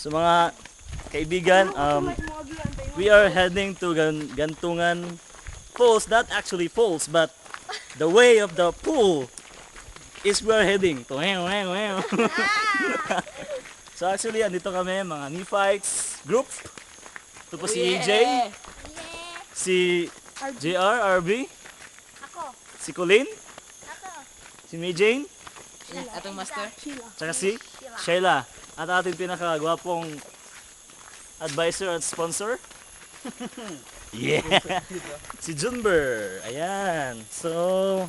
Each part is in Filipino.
So mga kaibigan, we are heading to Gantungan Falls. Not actually falls, but the way of the pool is we are heading. So actually, andito kami, mga Nephites group. Ito po si EJ, si JR, RB, Ako. si Colin, Ako. si May Jane, Atong master. tsaka si Sheila. At ating pinakagwapong advisor at sponsor. Yeah! Si Junber. Ayan. So,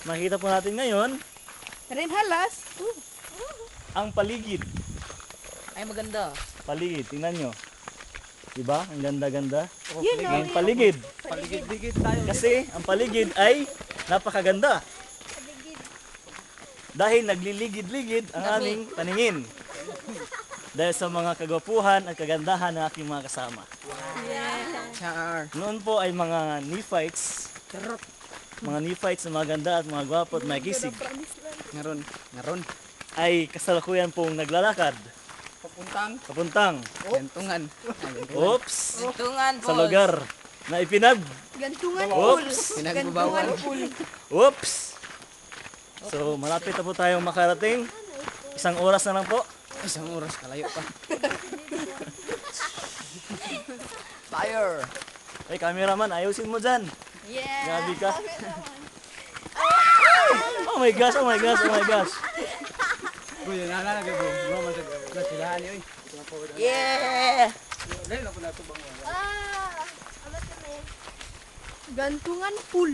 makita po natin ngayon Rin halas. ang paligid. Ay maganda. Paligid, tingnan nyo. Diba? Ang ganda-ganda. You know, Ang paligid. Paligid-ligid tayo. Kasi ang paligid ay napakaganda. Dahil nagliligid-ligid ang Dami. aming paningin. Dahil sa mga kagwapuhan at kagandahan ng aking mga kasama. Char. Noon po ay mga Nephites. Mga Nephites na maganda at mga gwapo at may kisig. Ngaron. Ay kasalukuyan pong naglalakad. Papuntang. Gantungan. Oops. Gantungan Sa lugar na gantungan Oops. Pinagbabawal. Oops. So malapit na po tayong makarating. 1 oras na lang po. Isang oras kalayo pa. Fire. Ay cameraman, ayusin mo dyan. Yeah. Grabe ka. Oh my gosh, oh my gosh, oh my gosh. Uy, nalala bro. Bro, masilahan ni oy. Yeah. Dali na po na tubang. Amat kami. Gantungan pool.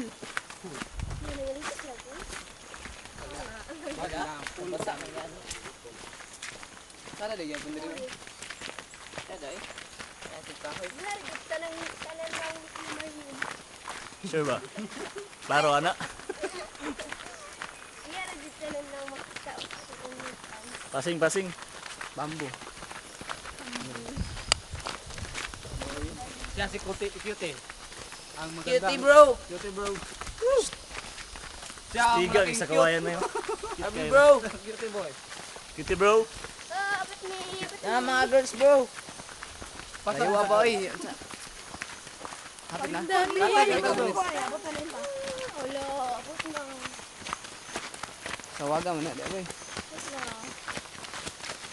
Basta man yan. Sana din yan pundiri. Kada eh. Yan si kahoy. Sure ba? Klaro anak. Pasing. Bamboo. Siya si Cute. Ang maganda. Cutie bro. Cutie bro. Siya ang Tiga, malaking isa cute. kawayan na yun. Abi bro. Cutie boy. Cutie bro. Yan mga girls bro. Pasok Layo sa- pa oy. Hapit na. Sawaga man na di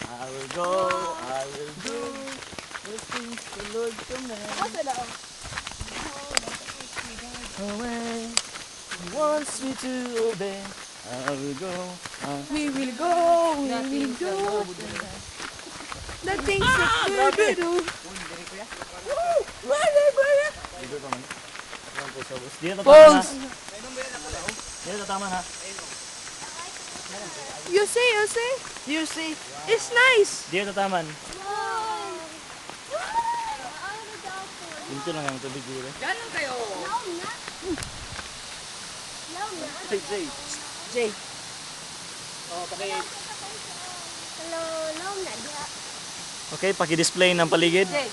I will go, I will do the things the Lord commands. Away, He wants me to obey. I will go. We will go. The things that we do. Dito Phones. Dito tama ha. You see? It's nice. Dito taman. Dito lang ang tubig dito. Yan lang kayo. Say. Jay. Oh, paki Okay, paki-display ng paligid. Jay.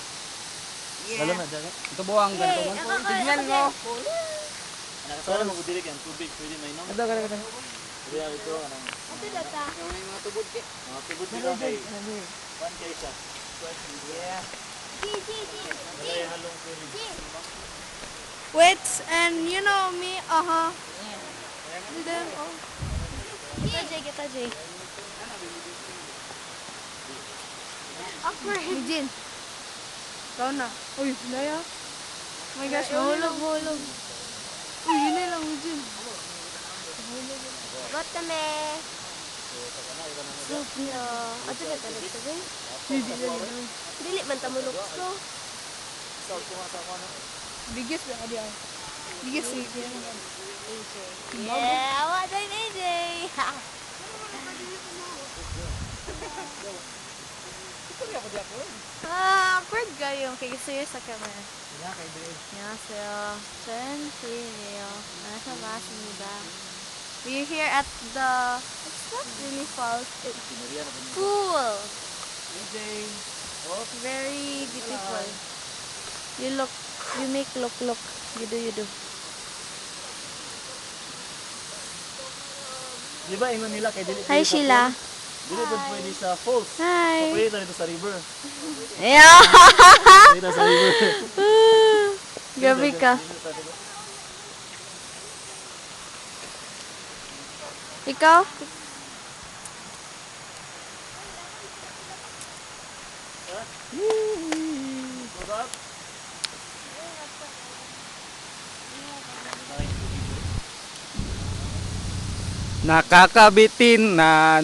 Lalo na dyan. ito buwang gantungan po. Tignan mo. Nakasala mo kudirik yan. Tubig, pwede may nom. Kada. Pwede ako ito. Yung may mga tubod ke. Mga tubig dito kay 1 kay siya. Yeah. Wala yung halong tubig. Wait, and you know me, Then, Kita Jay. Awkward. Jin. Ikaw na. Uy, Daya. Oh my gosh, mahulog. Uy, yun na lang, Jin. Got kami. Soup na. Ato na talaga ito, Jay. Dili man tamulok ko. Biggest ba kadi ay? Biggest Yeah, awa din AJ. awkward kayo kay serious sa camera. 안녕하세요. 전 지인이에요. 안녕하세요. 반갑습니다. We're here at the Lily Falls. It's cool. Very beautiful. You make look. You do. Di ba ingon nila kay dili Hi kayo sa Sheila. pool? Dili ba pwede sa falls? Hi. Pwede dito sa river. Yeah. Pwede sa river. Gabi ka. Dito sa river. Ikaw? What's up? Nakakabitin na.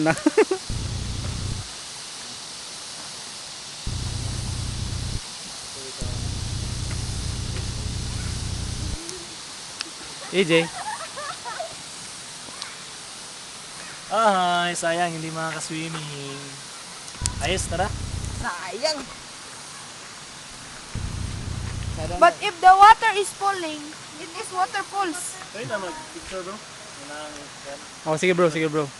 EJ. Ay, sayang hindi makaka-swimming. Ayos, tara. Sayang. But if the water is falling, it is waterfalls. Pwede na mag-picture bro. Oh, sige bro, sige bro.